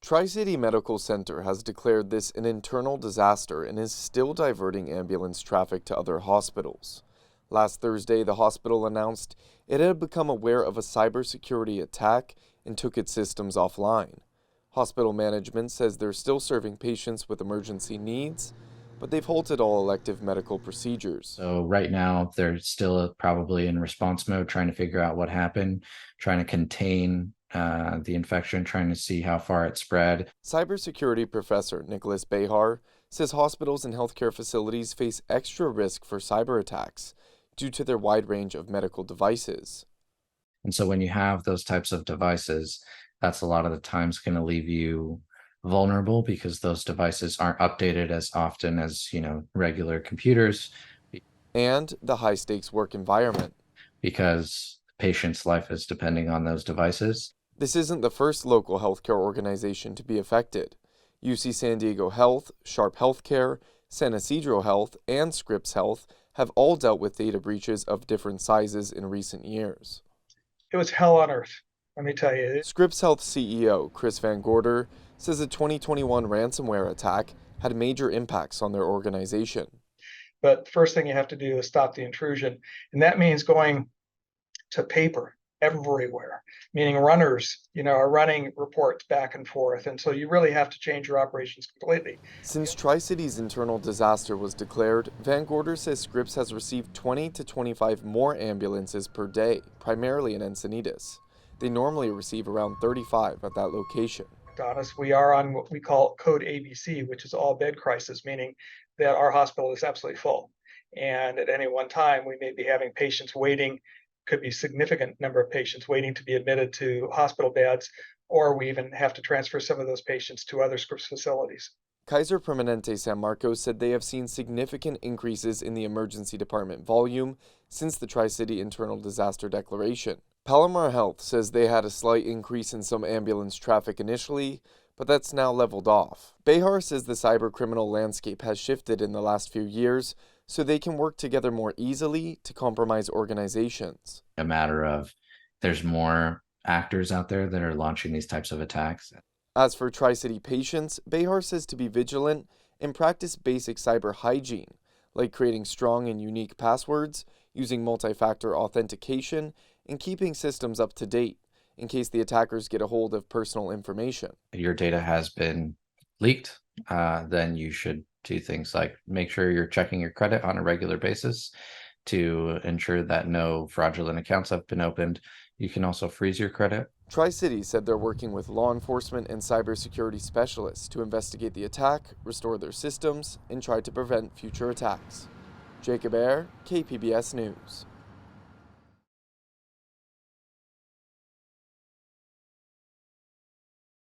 Tri-City Medical Center has declared this an internal disaster and is still diverting ambulance traffic to other hospitals. Last Thursday, the hospital announced it had become aware of a cybersecurity attack and took its systems offline. Hospital management says they're still serving patients with emergency needs, but they've halted all elective medical procedures. So right now, they're still probably in response mode, trying to figure out what happened, trying to contain the infection, trying to see how far it spread. Cybersecurity professor Jacob Aere says hospitals and healthcare facilities face extra risk for cyber attacks due to their wide range of medical devices. And so when you have those types of devices, that's a lot of the times going to leave you vulnerable because those devices aren't updated as often as, regular computers. And the high-stakes work environment. Because the patient's life is depending on those devices. This isn't the first local healthcare organization to be affected. UC San Diego Health, Sharp Healthcare, San Ysidro Health, and Scripps Health have all dealt with data breaches of different sizes in recent years. It was hell on earth, let me tell you. Scripps Health CEO Chris Van Gorder says the 2021 ransomware attack had major impacts on their organization. But the first thing you have to do is stop the intrusion. And that means going to paper everywhere, meaning runners, are running reports back and forth. And so you really have to change your operations completely. Since Tri-City's internal disaster was declared, Van Gorder says Scripps has received 20 to 25 more ambulances per day, primarily in Encinitas. They normally receive around 35 at that location. Honest, we are on what we call code ABC, which is all bed crisis, meaning that our hospital is absolutely full. And at any one time, we may be having patients waiting, could be a significant number of patients waiting to be admitted to hospital beds, or we even have to transfer some of those patients to other Scripps facilities. Kaiser Permanente San Marcos said they have seen significant increases in the emergency department volume since the Tri-City internal disaster declaration. Palomar Health says they had a slight increase in some ambulance traffic initially, but that's now leveled off. Behar says the cybercriminal landscape has shifted in the last few years, so they can work together more easily to compromise organizations. A matter of there's more actors out there that are launching these types of attacks. As for Tri-City patients, Behar says to be vigilant and practice basic cyber hygiene, like creating strong and unique passwords, using multi-factor authentication, and keeping systems up to date in case the attackers get a hold of personal information. If your data has been leaked, then you should do things like make sure you're checking your credit on a regular basis to ensure that no fraudulent accounts have been opened. You can also freeze your credit. Tri-City said they're working with law enforcement and cybersecurity specialists to investigate the attack, restore their systems, and try to prevent future attacks. Jacob Aere, KPBS News.